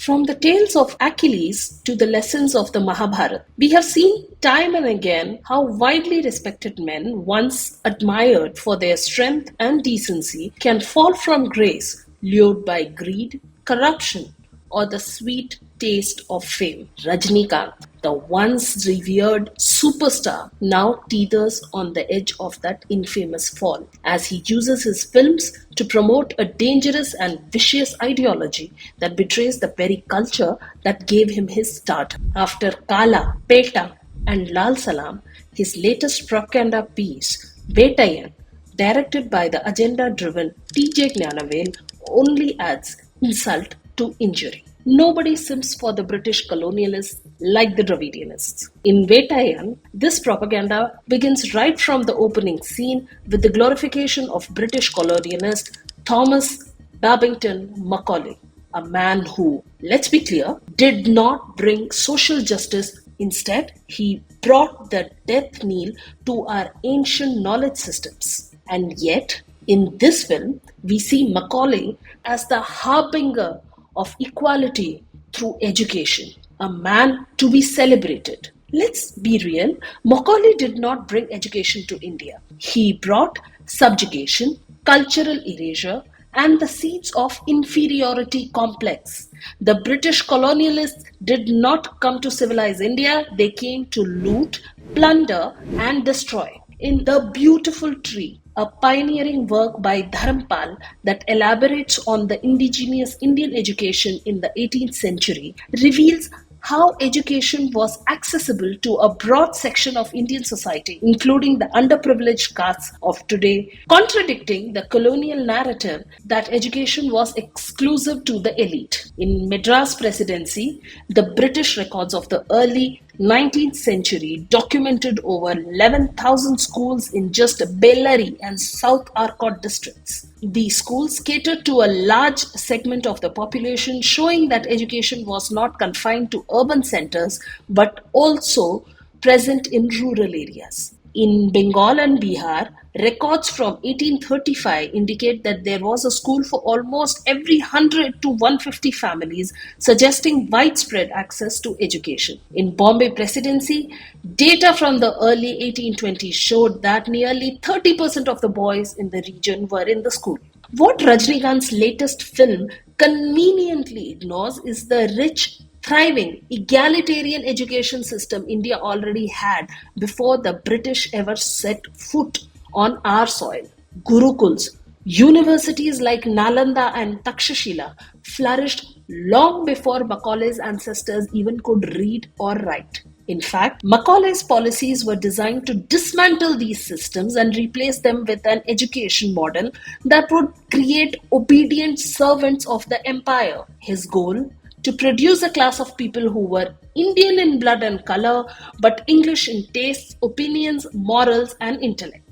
From the tales of Achilles to the lessons of the Mahabharata, we have seen time and again how widely respected men, once admired for their strength and decency, can fall from grace, lured by greed, corruption, or the sweet taste of fame. Rajinikanth, the once revered superstar, now teeters on the edge of that infamous fall as he uses his films to promote a dangerous and vicious ideology that betrays the very culture that gave him his start. After Kala, Peta, and Lal Salam, his latest propaganda piece, Vettaiyan, directed by the agenda-driven TJ Gnanavel, only adds insult to injury. Nobody simps for the British colonialists like the Dravidianists. In Vettaiyan, this propaganda begins right from the opening scene with the glorification of British colonialist Thomas Babington Macaulay, a man who, let's be clear, did not bring social justice. Instead, he brought the death knell to our ancient knowledge systems. And yet, in this film, we see Macaulay as the harbinger of equality through education, a man to be celebrated. Let's be real, Macaulay did not bring education to India. He brought subjugation, cultural erasure, and the seeds of inferiority complex. The British colonialists did not come to civilize India, they came to loot, plunder, and destroy. In The Beautiful Tree, a pioneering work by Dharampal that elaborates on the indigenous Indian education in the 18th century, reveals how education was accessible to a broad section of Indian society, including the underprivileged castes of today, contradicting the colonial narrative that education was exclusive to the elite. In Madras Presidency, the British records of the early 19th century documented over 11,000 schools in just Bellary and South Arcot districts. These schools catered to a large segment of the population, showing that education was not confined to urban centers but also present in rural areas. In Bengal and Bihar, records from 1835 indicate that there was a school for almost every 100 to 150 families, suggesting widespread access to education. In Bombay Presidency, data from the early 1820s showed that nearly 30% of the boys in the region were in the school. What Rajinikanth's latest film conveniently ignores is the rich, thriving, egalitarian education system India already had before the British ever set foot on our soil. Gurukuls, universities like Nalanda and Takshashila flourished long before Macaulay's ancestors even could read or write. In fact, Macaulay's policies were designed to dismantle these systems and replace them with an education model that would create obedient servants of the empire. His goal? To produce a class of people who were Indian in blood and color, but English in tastes, opinions, morals, and intellect.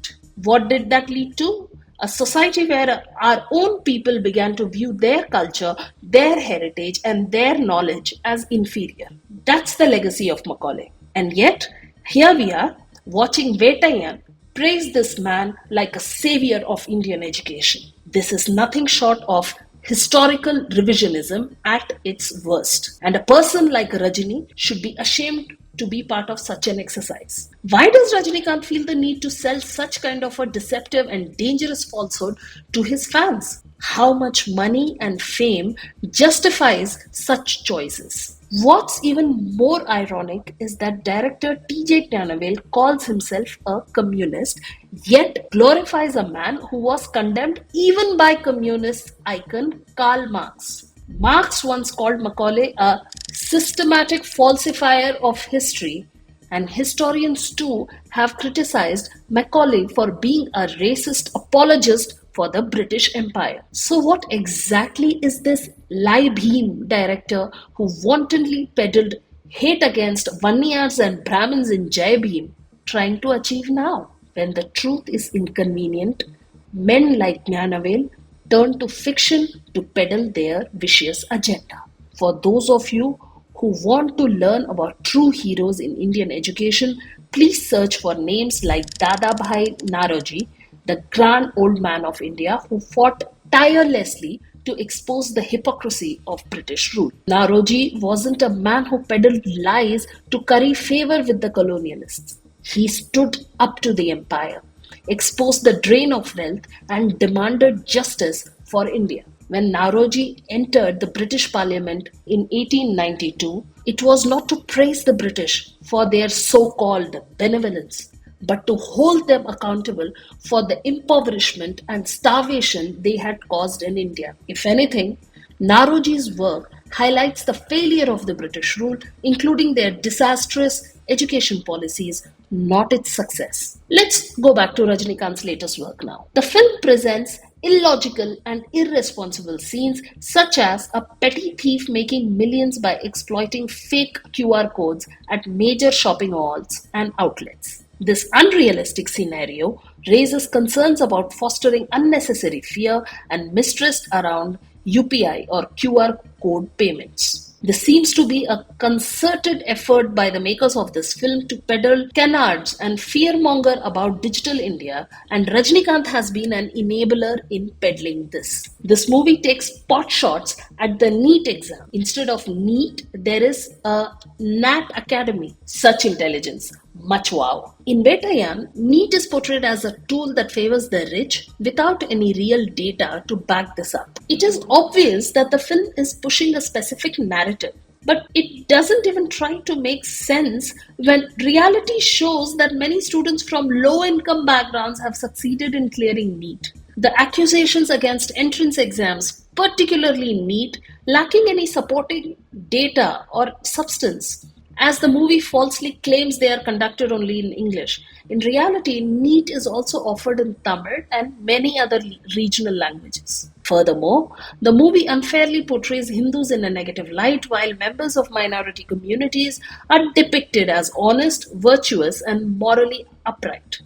What did that lead to? A society where our own people began to view their culture, their heritage, and their knowledge as inferior. That's the legacy of Macaulay. And yet, here we are, watching Vettaiyan praise this man like a savior of Indian education. This is nothing short of historical revisionism at its worst. And a person like Rajini should be ashamed to be part of such an exercise. Why does Rajinikanth feel the need to sell such kind of a deceptive and dangerous falsehood to his fans? How much money and fame justifies such choices? What's even more ironic is that director TJ Gnanavel calls himself a communist, yet glorifies a man who was condemned even by communist icon Karl Marx. Marx once called Macaulay a systematic falsifier of history, and historians too have criticized Macaulay for being a racist apologist for the British Empire. So what exactly is this Lie Bhim director who wantonly peddled hate against Vanniyars and Brahmins in Jai Bhim trying to achieve now? When the truth is inconvenient, men like Gnanavel turn to fiction to peddle their vicious agenda. For those of you who want to learn about true heroes in Indian education, please search for names like Dadabhai Naroji, the grand old man of India who fought tirelessly to expose the hypocrisy of British rule. Nauroji wasn't a man who peddled lies to curry favor with the colonialists. He stood up to the empire, exposed the drain of wealth, and demanded justice for India. When Nauroji entered the British Parliament in 1892, it was not to praise the British for their so-called benevolence, but to hold them accountable for the impoverishment and starvation they had caused in India. If anything, Nauroji's work highlights the failure of the British rule, including their disastrous education policies, not its success. Let's go back to Rajinikanth's latest work now. The film presents illogical and irresponsible scenes such as a petty thief making millions by exploiting fake QR codes at major shopping malls and outlets. This unrealistic scenario raises concerns about fostering unnecessary fear and mistrust around UPI or QR code payments. This seems to be a concerted effort by the makers of this film to peddle canards and fearmonger about digital India, and Rajinikanth has been an enabler in peddling this. This movie takes pot shots at the NEET exam. Instead of NEET, there is a NAT Academy. Such intelligence. Much wow. In Vettaiyan, NEET is portrayed as a tool that favors the rich without any real data to back this up. It is obvious that the film is pushing a specific narrative, but it doesn't even try to make sense when reality shows that many students from low-income backgrounds have succeeded in clearing NEET. The accusations against entrance exams, particularly NEET, lacking any supporting data or substance, as the movie falsely claims they are conducted only in English. In reality, NEET is also offered in Tamil and many other regional languages. Furthermore, the movie unfairly portrays Hindus in a negative light, while members of minority communities are depicted as honest, virtuous, and morally upright.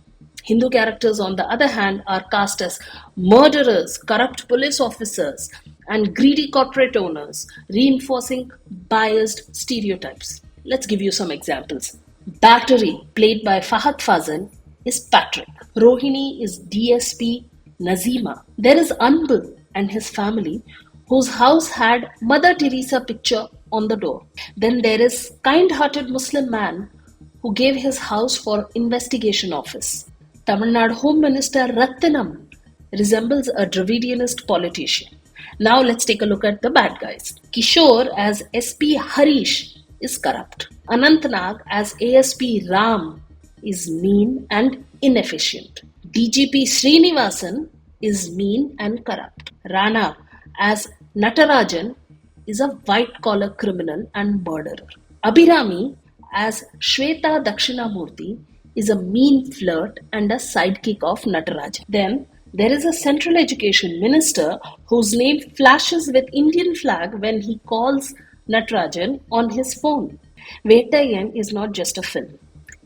Hindu characters, on the other hand, are cast as murderers, corrupt police officers, and greedy corporate owners, reinforcing biased stereotypes. Let's give you some examples. Battery, played by Fahad Fazil, is Patrick. Rohini is DSP Nazima. There is Anbu and his family, whose house had Mother Teresa picture on the door. Then there is kind-hearted Muslim man who gave his house for investigation office. Tamil Nadu Home Minister Ratnam resembles a Dravidianist politician. Now let's take a look at the bad guys. Kishore as SP Harish is corrupt. Anantnag as ASP Ram is mean and inefficient. DGP Srinivasan is mean and corrupt. Rana as Natarajan is a white-collar criminal and murderer. Abhirami as Shweta Dakshinamurthy is a mean flirt and a sidekick of Natarajan. Then there is a central education minister whose name flashes with Indian flag when he calls Natarajan on his phone. Vettaiyan is not just a film.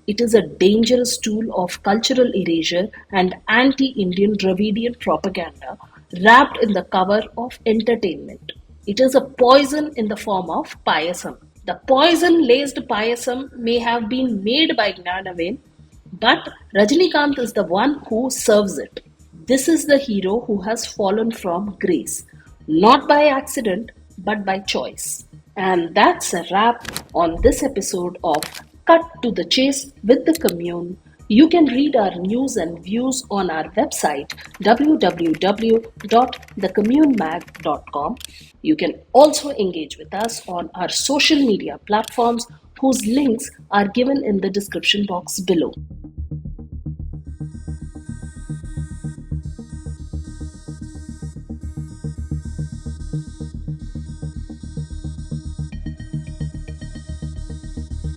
It is a dangerous tool of cultural erasure and anti-Indian Dravidian propaganda wrapped in the cover of entertainment. It is a poison in the form of payasam. The poison-laced payasam may have been made by Gnanavel, but Rajinikanth is the one who serves it. This is the hero who has fallen from grace, not by accident, but by choice. And that's a wrap on this episode of Cut to the Chase with the Commune. You can read our news and views on our website www.thecommunemag.com. You can also engage with us on our social media platforms whose links are given in the description box below.